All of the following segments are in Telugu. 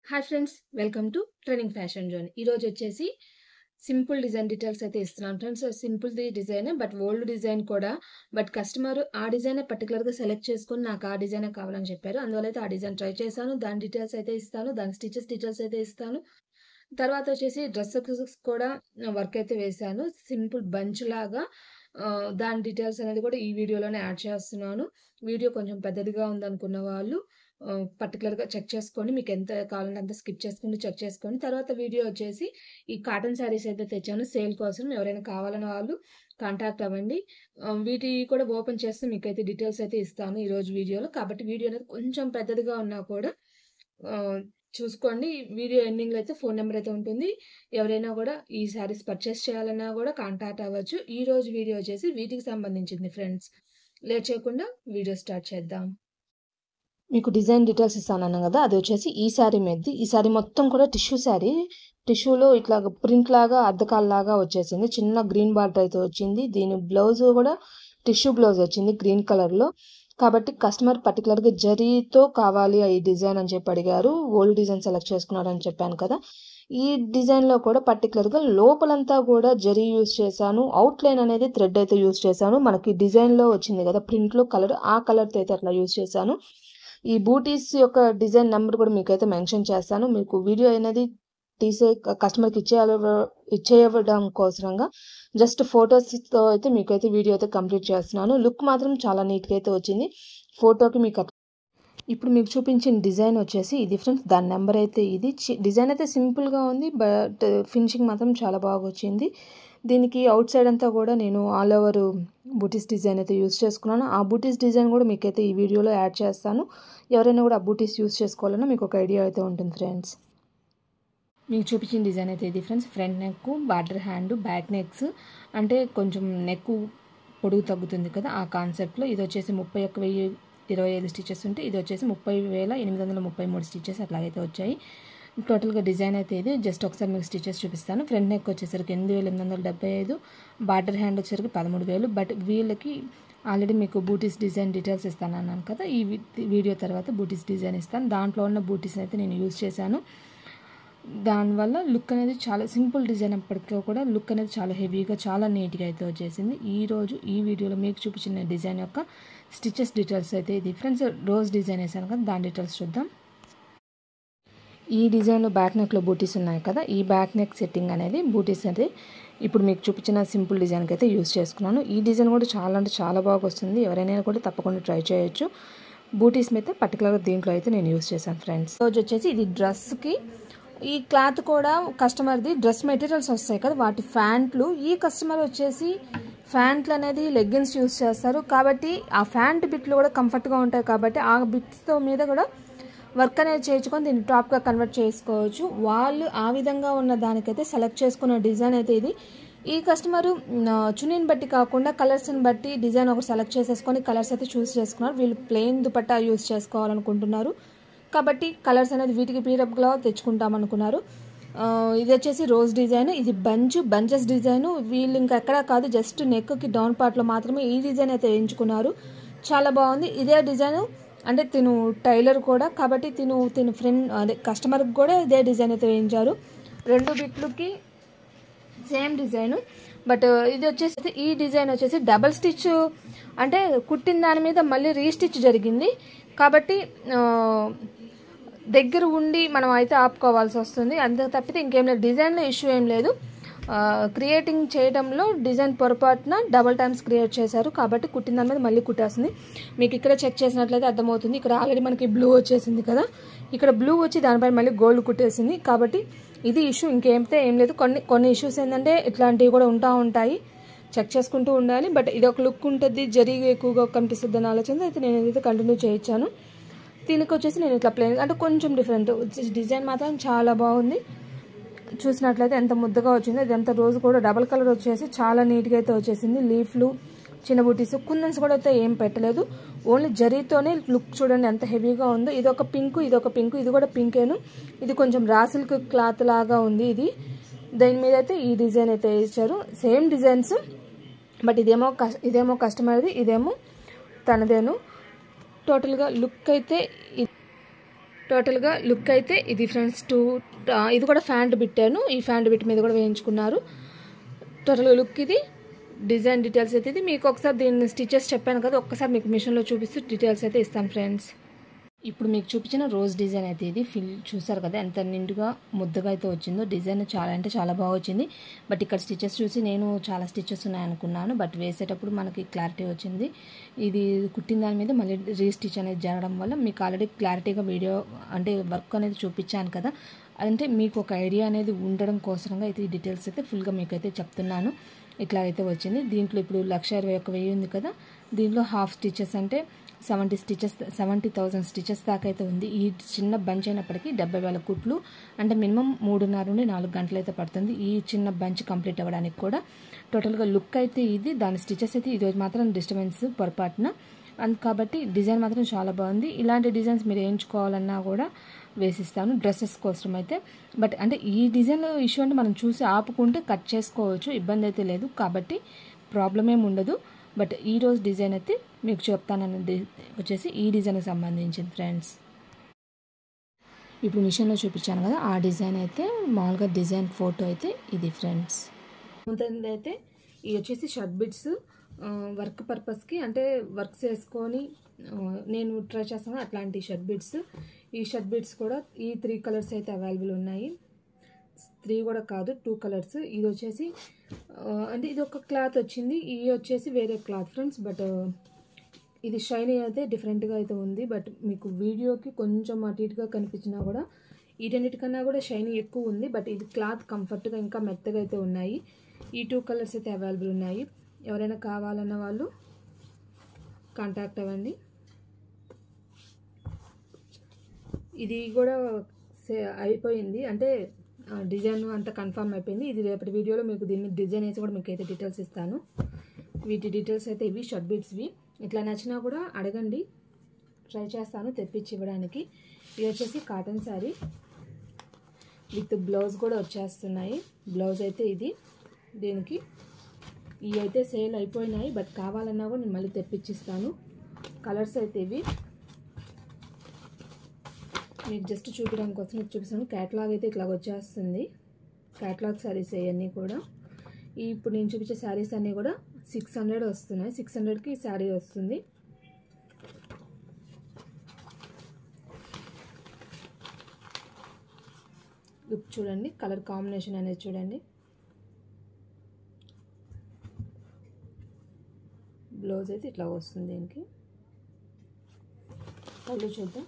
Hi friends, welcome to trending fashion zone. ఈరోజు వచ్చేసి సింపుల్ డిజైన్ డీటెయిల్స్ అయితే ఇస్తున్నాను friends. Simple design but old design కూడా, బట్ కస్టమర్ ఆ డిజైన్ పర్టికులర్గా సెలెక్ట్ చేసుకొని నాకు ఆ డిజైన్ కావాలని చెప్పారు. అందువల్ల అయితే ఆ డిజైన్ ట్రై చేశాను. దాని డీటెయిల్స్ అయితే ఇస్తాను, దాని స్టిచెస్ డీటెయిల్స్ అయితే ఇస్తాను. తర్వాత వచ్చేసి డ్రెస్సెస్ కూడా వర్క్ అయితే వేశాను, సింపుల్ బంచ్ లాగా. దాని డీటెయిల్స్ అనేది కూడా ఈ వీడియోలోనే యాడ్ చేస్తున్నాను. వీడియో కొంచెం పెద్దదిగా ఉందనుకున్న వాళ్ళు పర్టికులర్గా చెక్ చేసుకొని, మీకు ఎంత కావాలంటే అంత స్కిప్ చేసుకుని చెక్ చేసుకొని, తర్వాత వీడియో వచ్చేసి ఈ కాటన్ శారీస్ అయితే తెచ్చాను సేల్ కోసం. ఎవరైనా కావాలని వాళ్ళు కాంటాక్ట్ అవ్వండి. వీటి కూడా ఓపెన్ చేస్తే మీకైతే డీటెయిల్స్ అయితే ఇస్తాను ఈరోజు వీడియోలో. కాబట్టి వీడియో అనేది కొంచెం పెద్దదిగా ఉన్నా కూడా చూసుకోండి. వీడియో ఎండింగ్లో అయితే ఫోన్ నెంబర్ అయితే ఉంటుంది. ఎవరైనా కూడా ఈ శారీస్ పర్చేస్ చేయాలన్నా కూడా కాంటాక్ట్ అవ్వచ్చు. ఈరోజు వీడియో వచ్చేసి వీటికి సంబంధించింది ఫ్రెండ్స్. లేట్ చేయకుండా వీడియో స్టార్ట్ చేద్దాం. మీకు డిజైన్ డీటెయిల్స్ ఇస్తాను కదా, అది వచ్చేసి ఈ శారీ మీది. ఈ శారీ మొత్తం కూడా టిష్యూ శారీ. టిష్యూలో ఇట్లా ప్రింట్ లాగా అద్దకాల్లాగా వచ్చేసింది. చిన్న గ్రీన్ బార్డర్ అయితే వచ్చింది. దీని బ్లౌజ్ కూడా టిష్యూ బ్లౌజ్ వచ్చింది గ్రీన్ కలర్లో. కాబట్టి కస్టమర్ పర్టికులర్గా జరీతో కావాలి ఈ డిజైన్ అని చెప్పి అడిగారు. ఓల్డ్ డిజైన్ సెలెక్ట్ చేసుకున్నారని చెప్పాను కదా. ఈ డిజైన్లో కూడా పర్టికులర్గా లోపలంతా కూడా జరీ యూస్ చేశాను. అవుట్లైన్ అనేది థ్రెడ్ అయితే యూస్ చేశాను. మనకి డిజైన్లో వచ్చింది కదా ప్రింట్లో కలర్, ఆ కలర్తో అయితే అట్లా యూస్ చేశాను. ఈ బూటీస్ యొక్క డిజైన్ నెంబర్ కూడా మీకైతే మెన్షన్ చేస్తాను. మీకు వీడియో అనేది కస్టమర్కి ఇచ్చేయడం కోసంగా జస్ట్ ఫొటోస్తో అయితే మీకైతే వీడియో అయితే కంప్లీట్ చేస్తున్నాను. లుక్ మాత్రం చాలా నీట్గా అయితే వచ్చింది. ఫోటోకి మీకు ఇప్పుడు మీకు చూపించిన డిజైన్ వచ్చేసి ఇది ఫ్రెండ్స్. దాని నెంబర్ అయితే ఇది. డిజైన్ అయితే సింపుల్గా ఉంది, బట్ ఫినిషింగ్ మాత్రం చాలా బాగా వచ్చింది. దీనికి అవుట్ సైడ్ అంతా కూడా నేను ఆల్ ఓవర్ బూటీస్ డిజైన్ అయితే యూస్ చేసుకున్నాను. ఆ బూటీస్ డిజైన్ కూడా మీకైతే ఈ వీడియోలో యాడ్ చేస్తాను. ఎవరైనా కూడా ఆ బూటీస్ యూస్ చేసుకోవాలన్నా మీకు ఒక ఐడియా అయితే ఉంటుంది ఫ్రెండ్స్. మీకు చూపించిన డిజైన్ అయితే ఇది friends. Front neck, border hand, back next, అంటే కొంచెం నెక్ పొడుగు తగ్గుతుంది కదా ఆ కాన్సెప్ట్లో. ఇది వచ్చేసి 31,025 స్టిచెస్ ఉంటే ఇది వచ్చేసి 30,833 స్టిచెస్ అట్లాగైతే వచ్చాయి. టోటల్గా డిజైన్ అయితే ఇది. జస్ట్ ఒకసారి మీకు స్టిచెస్ చూపిస్తాను. ఫ్రంట్ నెక్ వచ్చేసరికి 8,875, బార్డర్ హ్యాండ్ వచ్చేసరికి 13,000. బట్ వీళ్ళకి ఆల్రెడీ మీకు బూటీస్ డిజైన్ డీటెయిల్స్ ఇస్తాను అన్నాను కదా. ఈ వీడియో తర్వాత బూటీస్ డిజైన్ ఇస్తాను. దాంట్లో ఉన్న బూటీస్ అయితే నేను యూజ్ చేశాను. దానివల్ల లుక్ అనేది చాలా సింపుల్ డిజైన్ అప్పటికీ కూడా లుక్ అనేది చాలా హెవీగా, చాలా నీట్గా అయితే వచ్చేసింది. ఈరోజు ఈ వీడియోలో మీకు చూపించిన డిజైన్ యొక్క స్టిచెస్ డీటెయిల్స్ అయితే ఇది ఫ్రెండ్స్. రోజ్ డిజైన్ వేసాను కదా, దాని డీటెయిల్స్ చూద్దాం. ఈ డిజైన్లో బ్యాక్ నెక్లో బూటీస్ ఉన్నాయి కదా, ఈ బ్యాక్ నెక్ సెట్టింగ్ అనేది బూటీస్ అయితే ఇప్పుడు మీకు చూపించిన సింపుల్ డిజైన్కి అయితే యూస్ చేసుకున్నాను. ఈ డిజైన్ కూడా చాలా అంటే చాలా బాగా వస్తుంది. ఎవరైనా కూడా తప్పకుండా ట్రై చేయొచ్చు. బూటీస్ మీద పర్టికులర్గా దీంట్లో అయితే నేను యూస్ చేశాను ఫ్రెండ్స్. రోజు వచ్చేసి ఇది డ్రెస్కి. ఈ క్లాత్ కూడా కస్టమర్ది డ్రెస్ మెటీరియల్స్ వస్తాయి కదా, వాటి ఫ్యాంట్లు. ఈ కస్టమర్ వచ్చేసి ఫ్యాంట్లు అనేది లెగ్గిన్స్ యూస్ చేస్తారు. కాబట్టి ఆ ఫ్యాంట్ బిట్లు కూడా కంఫర్ట్గా ఉంటాయి. కాబట్టి ఆ బిట్స్తో మీద కూడా వర్క్ అనేది చేయించుకొని దీన్ని టాప్గా కన్వర్ట్ చేసుకోవచ్చు. వాళ్ళు ఆ విధంగా ఉన్న దానికైతే సెలెక్ట్ చేసుకున్న డిజైన్ అయితే ఇది. ఈ కస్టమరు చున్నీని బట్టి కాకుండా కలర్స్ని బట్టి డిజైన్ ఒకటి సెలెక్ట్ చేసేసుకొని కలర్స్ అయితే చూస్ చేసుకున్నారు. వీళ్ళు ప్లెయిన్ దుపట్టా యూస్ చేసుకోవాలనుకుంటున్నారు కాబట్టి కలర్స్ అనేది వీటికి పీరప్గా తెచ్చుకుంటామనుకున్నారు. ఇది వచ్చేసి రోజ్ డిజైన్, ఇది బంచెస్ డిజైన్. వీళ్ళు ఇంకా ఎక్కడా కాదు, జస్ట్ నెక్కి డౌన్ పార్ట్లో మాత్రమే ఈ డిజైన్ అయితే వేయించుకున్నారు. చాలా బాగుంది. ఇదే డిజైన్ అంటే తిను టైలర్ కూడా, కాబట్టి తిను ఫ్రెండ్ అదే కస్టమర్కి కూడా ఇదే డిజైన్ అయితే వేయించారు. రెండు బిట్లకి సేమ్ డిజైన్. బట్ ఇది వచ్చేసి ఈ డిజైన్ వచ్చేసి డబల్ స్టిచ్, అంటే కుట్టిన దాని మీద మళ్ళీ రీస్టిచ్ జరిగింది. కాబట్టి దగ్గర ఉండి మనం అయితే ఆపుకోవాల్సి వస్తుంది. అంతే తప్పితే ఇంకేం లేదు. డిజైన్లో ఇష్యూ ఏం లేదు. క్రియేటింగ్ చేయడంలో డిజైన్ పొరపాటున డబల్ టైమ్స్ క్రియేట్ చేశారు. కాబట్టి కుట్టిన దాని మీద మళ్ళీ కుట్టేస్తుంది. మీకు ఇక్కడ చెక్ చేసినట్లయితే అర్థమవుతుంది. ఇక్కడ ఆల్రెడీ మనకి బ్లూ వచ్చేసింది కదా, ఇక్కడ బ్లూ వచ్చి దానిపైన మళ్ళీ గోల్డ్ కుట్టేసింది. కాబట్టి ఇది ఇష్యూ, ఇంకేమితే ఏం లేదు. కొన్ని ఇష్యూస్ ఏంటంటే ఇట్లాంటివి కూడా ఉంటాయి, చెక్ చేసుకుంటూ ఉండాలి. బట్ ఇది ఒక లుక్ ఉంటుంది, జరిగి ఎక్కువగా కనిపిస్తుంది అని ఆలోచన అయితే నేను ఏదైతే కంటిన్యూ చేయించాను. దీనికి వచ్చేసి నేను ఇట్లా ప్లెయిన్ అంటే కొంచెం డిఫరెంట్ డిజైన్ మాత్రం చాలా బాగుంది. చూసినట్లయితే ఎంత ముద్దగా వచ్చింది. ఇదంతా రోజు కూడా డబల్ కలర్ వచ్చేసి చాలా నీట్గా అయితే వచ్చేసింది. లీఫ్లు, చిన్న బూటీస్, కుందన్స్ కూడా అయితే ఏం పెట్టలేదు. ఓన్లీ జరీతోనే లుక్ చూడండి ఎంత హెవీగా ఉందో. ఇదొక పింక్, ఇది కూడా పింకేను. ఇది కొంచెం రా సిల్క్ క్లాత్ లాగా ఉంది. ఇది దీని మీద అయితే ఈ డిజైన్ అయితే ఇచ్చారు. సేమ్ డిజైన్స్, బట్ ఇదేమో కస్టమర్ది, ఇదేమో తనదేను. టోటల్గా లుక్ అయితే టోటల్గా లుక్ అయితే ఇది ఫ్రెండ్స్. ఇది కూడా ఫ్యాంట్ బిట్టాను, ఈ ఫ్యాంట్ బిట్ మీద కూడా వేయించుకున్నారు. టోటల్గా లుక్ ఇది. డిజైన్ డీటెయిల్స్ అయితే ఇది. మీకు ఒకసారి దీన్ని స్టిచెస్ చెప్పాను కదా, ఒక్కసారి మీకు మిషన్లో చూపిస్తూ డీటెయిల్స్ అయితే ఇస్తాను ఫ్రెండ్స్. ఇప్పుడు మీకు చూపించిన రోజ్ డిజైన్ అయితే ఇది చూసారు కదా ఎంత నిండుగా ముద్దగా అయితే వచ్చిందో. డిజైన్ చాలా అంటే చాలా బాగా వచ్చింది. బట్ ఇక్కడ స్టిచెస్ చూసి నేను చాలా స్టిచెస్ ఉన్నాయనుకున్నాను, బట్ వేసేటప్పుడు మనకి క్లారిటీ వచ్చింది. ఇది కుట్టిన దాని మీద మళ్ళీ రీస్టిచ్ అనేది జరగడం వల్ల మీకు ఆల్రెడీ క్లారిటీగా వీడియో అంటే వర్క్ అనేది చూపించాను కదా, అంటే మీకు ఒక ఐడియా అనేది ఉండడం కోసంగా అయితే ఈ డీటెయిల్స్ అయితే ఫుల్గా మీకైతే చెప్తున్నాను. ఇట్లా అయితే వచ్చింది. దీంట్లో ఇప్పుడు 1,21,000 ఉంది కదా, దీంట్లో హాఫ్ స్టిచెస్ అంటే 70,000 స్టిచెస్ దాకా అయితే ఉంది. ఈ చిన్న బంచ్ అయినప్పటికీ 70,000 కుట్లు అంటే మినిమం 3.5 నుండి 4 గంటలు అయితే పడుతుంది ఈ చిన్న బంచ్ కంప్లీట్ అవ్వడానికి కూడా. టోటల్గా లుక్ అయితే ఇది. దాని స్టిచెస్ అయితే ఈరోజు మాత్రం డిస్టర్బెన్స్ పొరపాటున కాబట్టి డిజైన్ మాత్రం చాలా బాగుంది. ఇలాంటి డిజైన్స్ మీరు వేయించుకోవాలన్నా కూడా వేసిస్తాను డ్రెస్సెస్ కోసం అయితే. బట్ అంటే ఈ డిజైన్ ఇష్యూ అంటే మనం చూసి ఆపుకుంటే కట్ చేసుకోవచ్చు, ఇబ్బంది అయితే లేదు, కాబట్టి ప్రాబ్లం ఏమి ఉండదు. బట్ ఈరోజు డిజైన్ అయితే మీకు చెప్తానన్నది వచ్చేసి ఈ డిజైన్కి సంబంధించింది ఫ్రెండ్స్. ఇప్పుడు మిషన్లో చూపించాను కదా, ఆ డిజైన్ అయితే మామూలుగా డిజైన్ ఫోటో అయితే ఇది ఫ్రెండ్స్. అయితే ఇవి వచ్చేసి షర్ట్ బిట్స్ వర్క్ పర్పస్కి, అంటే వర్క్స్ వేసుకొని నేను ట్రై చేస్తాను అట్లాంటి షర్ట్ బిట్స్. ఈ షర్ట్ బిట్స్ కూడా ఈ 3 కలర్స్ అయితే అవైలబుల్ ఉన్నాయి. 3 కూడా కాదు, 2 కలర్స్. ఇది వచ్చేసి అంటే ఇది ఒక క్లాత్ వచ్చింది, ఇది వచ్చేసి వేరే క్లాత్ ఫ్రెండ్స్. బట్ ఇది షైనీ అయితే డిఫరెంట్గా అయితే ఉంది. బట్ మీకు వీడియోకి కొంచెం అటు ఇటుగా కనిపించినా కూడా వీటన్నిటికన్నా కూడా షైనీ ఎక్కువ ఉంది. బట్ ఇది క్లాత్ కంఫర్ట్గా ఇంకా మెత్తగా అయితే ఉన్నాయి. ఈ 2 కలర్స్ అయితే అవైలబుల్ ఉన్నాయి. ఎవరైనా కావాలన్న వాళ్ళు కాంటాక్ట్ అవ్వండి. ఇది కూడా అయిపోయింది, అంటే డిజైన్ అంతా కన్ఫర్మ్ అయిపోయింది. ఇది రేపటి వీడియోలో మీకు దీని డిజైన్ వేసి కూడా మీకు అయితే డీటెయిల్స్ ఇస్తాను. వీటి డీటెయిల్స్ అయితే ఇవి షర్ట్ బిట్స్వి. ఇట్లా నచ్చినా కూడా అడగండి, ట్రై చేస్తాను తెప్పించి ఇవ్వడానికి. ఇది వచ్చేసి కాటన్ శారీ విత్ బ్లౌజ్ కూడా వచ్చేస్తున్నాయి. బ్లౌజ్ అయితే ఇది. దీనికి ఇవి అయితే సేల్ అయిపోయినాయి, బట్ కావాలన్నా కూడా నేను మళ్ళీ తెప్పించిస్తాను. కలర్స్ అయితే ఇవి మీకు జస్ట్ చూపించడానికి కోసం చూపిస్తాను. క్యాటలాగ్ అయితే ఇట్లా వచ్చేస్తుంది. క్యాటలాగ్ శారీస్ అవన్నీ కూడా. ఇప్పుడు నేను చూపించే శారీస్ అన్నీ కూడా 600 వస్తున్నాయి. 600కి శారీ వస్తుంది. లుక్ చూడండి, కలర్ కాంబినేషన్ అనేది చూడండి. బ్లౌజ్ అయితే ఇట్లా వస్తుంది. దీనికి పళ్ళు చూద్దాం.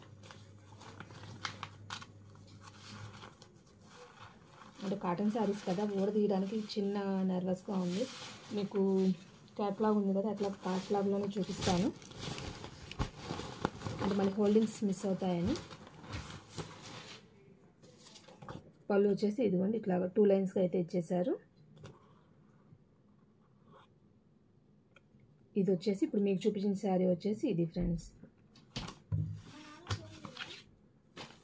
అంటే కాటన్ శారీస్ కదా, ఊర తీయడానికి చిన్న నర్వస్గా ఉంది. మీకు క్యాట్లాగ్ ఉంది కదా, అట్లా క్యాట్లాగ్లోనే చూపిస్తాను, అంటే మనకి హోల్డింగ్స్ మిస్ అవుతాయని. పళ్ళు వచ్చేసి ఇదిగోండి ఇట్లా 2 లైన్స్గా అయితే ఇచ్చేసారు. ఇది వచ్చేసి ఇప్పుడు మీకు చూపించిన శారీ వచ్చేసి ఇది ఫ్రెండ్స్.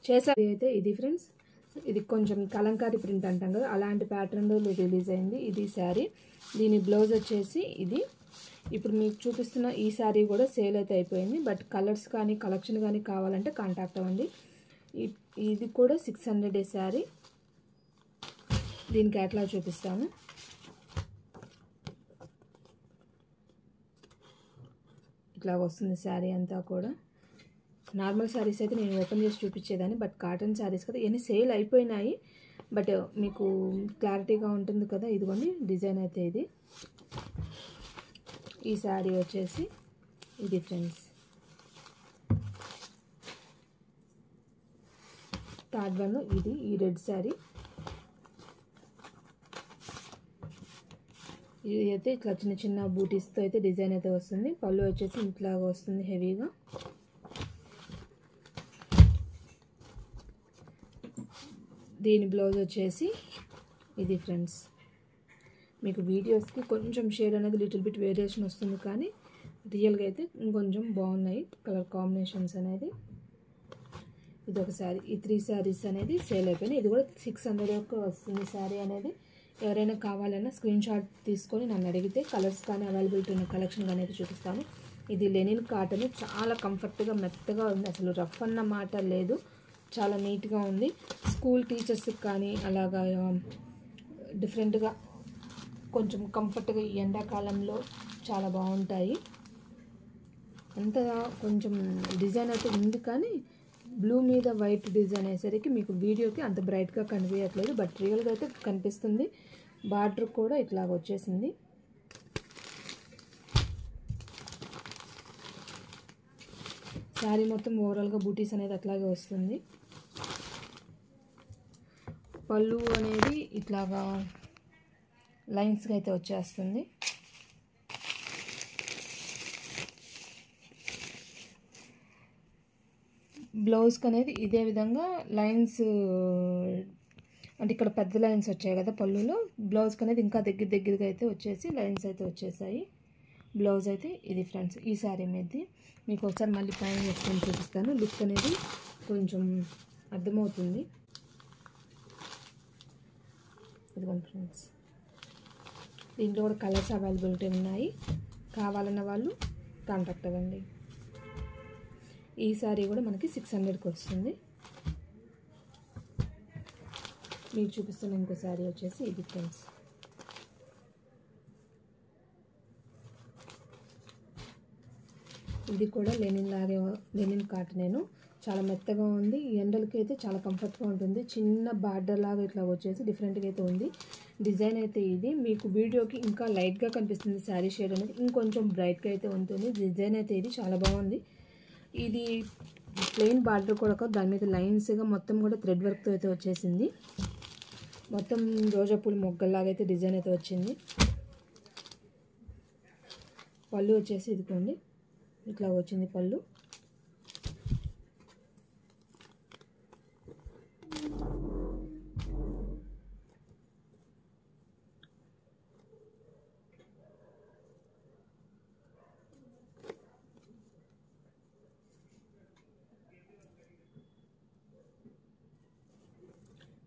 చేసారి అయితే ఇది ఫ్రెండ్స్. ఇది కొంచెం కలంకారీ ప్రింట్ అంటాం కదా, అలాంటి ప్యాటర్న్లో రిలీజ్ అయింది ఇది శారీ. దీని బ్లౌజ్ వచ్చేసి ఇది. ఇప్పుడు మీకు చూపిస్తున్న ఈ శారీ కూడా సేల్ అయితే అయిపోయింది. బట్ కలర్స్ కానీ కలెక్షన్ కానీ కావాలంటే కాంటాక్ట్ అవ్వండి. ఇది కూడా 600 శారీ. దీనికి అట్లా చూపిస్తాను. ఇట్లా వస్తుంది శారీ అంతా కూడా. నార్మల్ శారీస్ అయితే నేను ఓపెన్ చేసి చూపించేదాన్ని, బట్ కాటన్ శారీస్ కదా, ఇవన్నీ సేల్ అయిపోయినాయి. బట్ మీకు క్లారిటీగా ఉంటుంది కదా. ఇదిగోండి డిజైన్ అయితే ఇది. ఈ శారీ వచ్చేసి ఇది ఫ్రెండ్స్. థర్డ్ వన్ ఇది, ఈ రెడ్ శారీ. ఇది అయితే ఇట్లా చిన్న చిన్న బూటీస్తో అయితే డిజైన్ అయితే వస్తుంది. పళ్ళు వచ్చేసి ఇట్లాగా వస్తుంది హెవీగా. దీని బ్లౌజ్ వచ్చేసి ఇది ఫ్రెండ్స్. మీకు వీడియోస్కి కొంచెం షేడ్ అనేది లిటిల్ బిట్ వేరియేషన్ వస్తుంది, కానీ రియల్గా అయితే ఇంకొంచెం బాగున్నాయి కలర్ కాంబినేషన్స్ అనేది. ఇది ఒక శారీ. ఈ 3 శారీస్ అనేది సేల్ అయిపోయినాయి. ఇది కూడా 600 వస్తుంది శారీ అనేది. ఎవరైనా కావాలన్నా స్క్రీన్ షాట్ తీసుకొని నన్ను అడిగితే కలర్స్ కానీ అవైలబిలిటీ ఉన్న కలెక్షన్ అనేది చూపిస్తాను. ఇది లెనిన్ కాటన్, చాలా కంఫర్ట్గా మెత్తగా ఉంది, అసలు రఫ్ అన్న మాట లేదు. చాలా నీట్గా ఉంది. స్కూల్ టీచర్స్కి కానీ అలాగా డిఫరెంట్గా కొంచెం కంఫర్ట్గా ఈ ఎండాకాలంలో చాలా బాగుంటాయి. అంత కొంచెం డిజైన్ అయితే ఉంది, కానీ బ్లూ మీద వైట్ డిజైన్ అయ్యేసరికి మీకు వీడియోకి అంత బ్రైట్గా కనిపించట్లేదు, బట్ రియల్గా అయితే కనిపిస్తుంది. బార్డర్ కూడా ఇట్లాగ వచ్చేసింది. శారీ మొత్తం ఓవరాల్గా బూటీస్ అనేది అట్లాగే వస్తుంది. పళ్ళు అనేది ఇట్లాగా లైన్స్గా అయితే వచ్చేస్తుంది. బ్లౌజ్కి అనేది ఇదే విధంగా లైన్స్, అంటే ఇక్కడ పెద్ద లైన్స్ వచ్చాయి కదా పళ్ళులో, బ్లౌజ్కి అనేది ఇంకా దగ్గరగా అయితే వచ్చేసి లైన్స్ అయితే వచ్చేసాయి. బ్లౌజ్ అయితే ఇది ఫ్రెండ్స్ ఈ శారీ మీది. మీకు ఒకసారి మళ్ళీ పైన వేసుకొని చూపిస్తాను. లుక్ అనేది కొంచెం అర్థమవుతుంది. ఇదిగోండి ఫ్రెండ్స్, దీంట్లో కూడా కలర్స్ అవైలబిలిటీ ఉన్నాయి. కావాలన్న వాళ్ళు కాంటాక్ట్ అవ్వండి. ఈ శారీ కూడా మనకి 600కి వస్తుంది. మీకు చూపిస్తున్న ఇంకో శారీ వచ్చేసి ఇది ఫ్రెండ్స్. ఇది కూడా లెనిన్ కాటన్, చాలా మెత్తగా ఉంది. ఎండలకి అయితే చాలా కంఫర్ట్గా ఉంటుంది. చిన్న బార్డర్ లాగా ఇట్లా వచ్చేసి డిఫరెంట్గా అయితే ఉంది. డిజైన్ అయితే ఇది మీకు వీడియోకి ఇంకా లైట్గా కనిపిస్తుంది. శారీ షేడ్ అనేది ఇంకొంచెం బ్రైట్గా అయితే ఉంటుంది. డిజైన్ అయితే ఇది చాలా బాగుంది. ఇది ప్లెయిన్ బార్డర్ కూడా దాని మీద లైన్స్గా మొత్తం కూడా థ్రెడ్ వర్క్తో అయితే వచ్చేసింది. మొత్తం రోజా పూలు మొగ్గల్లాగా అయితే డిజైన్ అయితే వచ్చింది. పళ్ళు వచ్చేసి ఇదిగోండి ఇట్లా వచ్చింది పళ్ళు.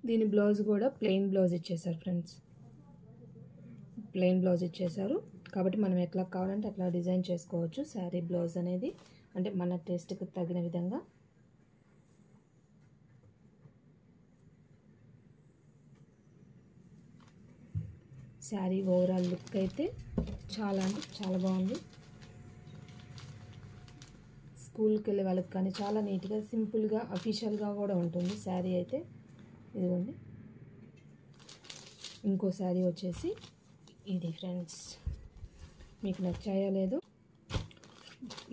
దీని బ్లౌజ్ కూడా ప్లెయిన్ బ్లౌజ్ ఇచ్చేసారు ఫ్రెండ్స్. ప్లెయిన్ బ్లౌజ్ ఇచ్చేసారు కాబట్టి మనం ఎట్లా కావాలంటే అట్లా డిజైన్ చేసుకోవచ్చు శారీ బ్లౌజ్ అనేది, అంటే మన టేస్ట్కి తగిన విధంగా. శారీ ఓవరాల్ లుక్ అయితే చాలా అంటే చాలా బాగుంది. స్కూల్కి వెళ్ళే వాళ్ళకి కానీ చాలా నీట్గా సింపుల్గా అఫీషియల్గా కూడా ఉంటుంది శారీ అయితే. ఇదిగోండి ఇంకో శారీ వచ్చేసి ఇది ఫ్రెండ్స్. మీకు నచ్చాయో లేదో,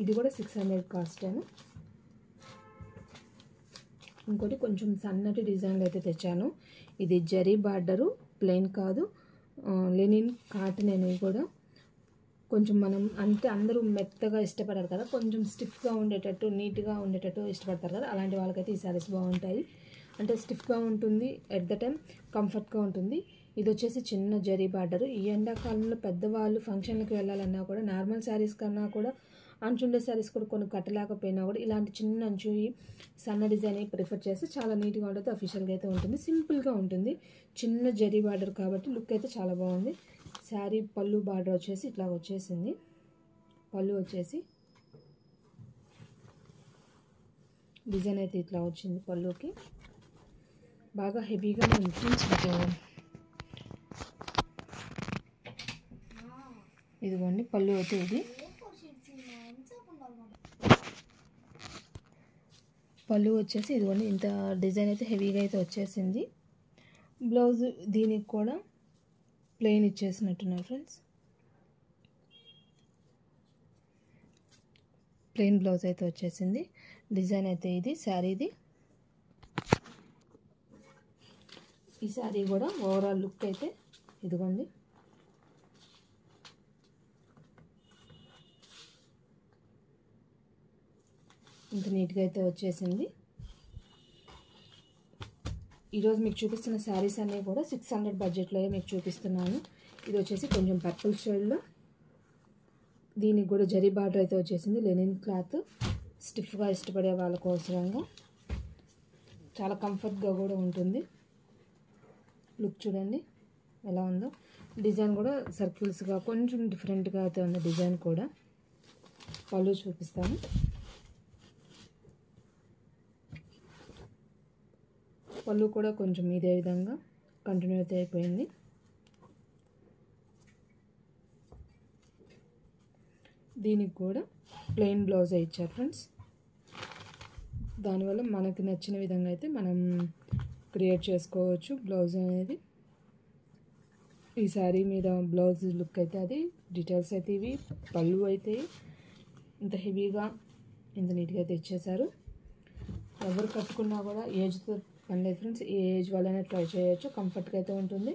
ఇది కూడా 600 కాస్ట్. ఇంకోటి కొంచెం సన్నటి డిజైన్లు అయితే తెచ్చాను. ఇది జరీ బార్డరు, ప్లెయిన్ కాదు, లెనిన్ కాటన్ అనేవి కూడా కొంచెం మనం అంటే అందరూ మెత్తగా ఇష్టపడారు కదా, కొంచెం స్టిఫ్గా ఉండేటట్టు నీట్గా ఉండేటట్టు ఇష్టపడతారు కదా, అలాంటి వాళ్ళకైతే ఈ శారీస్ బాగుంటాయి. అంటే స్టిఫ్గా ఉంటుంది, ఎట్ ద టైం కంఫర్ట్గా ఉంటుంది. ఇది వచ్చేసి చిన్న జరీ బార్డరు. ఈ ఎండాకాలంలో పెద్దవాళ్ళు ఫంక్షన్లకు వెళ్ళాలన్నా కూడా, నార్మల్ శారీస్ కన్నా కూడా అంచుండే శారీస్ కూడా కొన్ని కట్టలేకపోయినా కూడా ఇలాంటి చిన్న అంచు సన్న డిజైన్ ప్రిఫర్ చేస్తే చాలా నీట్గా ఉంటుంది, అఫీషియల్గా అయితే ఉంటుంది, సింపుల్గా ఉంటుంది. చిన్న జరీ బార్డర్ కాబట్టి లుక్ అయితే చాలా బాగుంది. శారీ పళ్ళు బార్డర్ వచ్చేసి ఇట్లా వచ్చేసింది. పళ్ళు వచ్చేసి డిజైన్ అయితే ఇట్లా వచ్చింది. పళ్ళుకి బాగా హెవీగానే ఉంటుంది. ఇదిగోండి పళ్ళు అయితే ఇది. పళ్ళు వచ్చేసి ఇదిగోండి ఇంత డిజైన్ అయితే హెవీగా అయితే వచ్చేసింది. బ్లౌజ్ దీనికి కూడా ప్లెయిన్ ఇచ్చేసినట్టున్నారు ఫ్రెండ్స్. ప్లెయిన్ బ్లౌజ్ అయితే వచ్చేసింది. డిజైన్ అయితే ఇది శారీది. ఈ శారీ కూడా ఓవరాల్ లుక్ అయితే ఇదిగోండి. ఇంత నీట్గా అయితే వచ్చేసింది. ఈరోజు మీకు చూపిస్తున్న శారీస్ అన్నీ కూడా 600 బడ్జెట్లో మీకు చూపిస్తున్నాను. ఇది వచ్చేసి కొంచెం పర్పుల్ షేడ్లో, దీనికి కూడా జరీ బార్డర్ అయితే వచ్చేసింది. లెనిన్ క్లాత్, స్టిఫ్గా ఇష్టపడే వాళ్ళ కోసంగా చాలా కంఫర్ట్గా కూడా ఉంటుంది. లుక్ చూడండి ఎలా ఉందో. డిజైన్ కూడా సర్కిల్స్గా కొంచెం డిఫరెంట్గా అయితే ఉంది డిజైన్ కూడా. పళ్ళు చూపిస్తాను. పళ్ళు కూడా కొంచెం ఇదే విధంగా కంటిన్యూటీ అయిపోయింది. దీనికి కూడా ప్లెయిన్ బ్లౌజే ఇచ్చారు ఫ్రెండ్స్. దానివల్ల మనకు నచ్చిన విధంగా అయితే మనం క్రియేట్ చేసుకోవచ్చు బ్లౌజ్ అనేది. ఈ శారీ మీద బ్లౌజ్ లుక్ అయితే అది డీటెయిల్స్ అయితే ఇవి. పళ్ళు అయితే ఇంత హెవీగా ఇంత నీట్గా అయితే ఇచ్చేసారు. ఎవరు కట్టుకున్నా కూడా ఏజ్తో పని లేదు ఫ్రెండ్స్. ఏ ఏజ్ వాళ్ళైనా ట్రై చేయొచ్చు. కంఫర్ట్గా అయితే ఉంటుంది.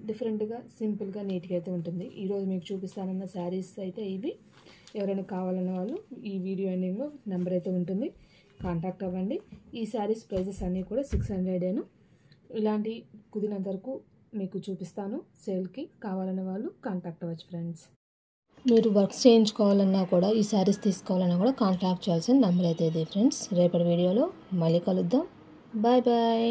డిఫరెంట్గా సింపుల్గా నీట్గా అయితే ఉంటుంది. ఈరోజు మీకు చూపిస్తానన్న శారీస్ అయితే ఇవి. ఎవరైనా కావాలన్న వాళ్ళు ఈ వీడియో ఎండింగ్లో నెంబర్ అయితే ఉంటుంది, కాంటాక్ట్ అవ్వండి. ఈ శారీస్ ప్రైజెస్ అన్నీ కూడా 600. ఇలాంటి కుదిరినంత వరకు మీకు చూపిస్తాను సేల్కి. కావాలన్న వాళ్ళు కాంటాక్ట్ అవ్వచ్చు ఫ్రెండ్స్. మీరు వర్క్స్ చేయించుకోవాలన్నా కూడా ఈ శారీస్ తీసుకోవాలన్నా కూడా కాంటాక్ట్ చేయాల్సిన నెంబర్ అయితే ఇది ఫ్రెండ్స్. రేపటి వీడియోలో మళ్ళీ కలుద్దాం. Bye bye.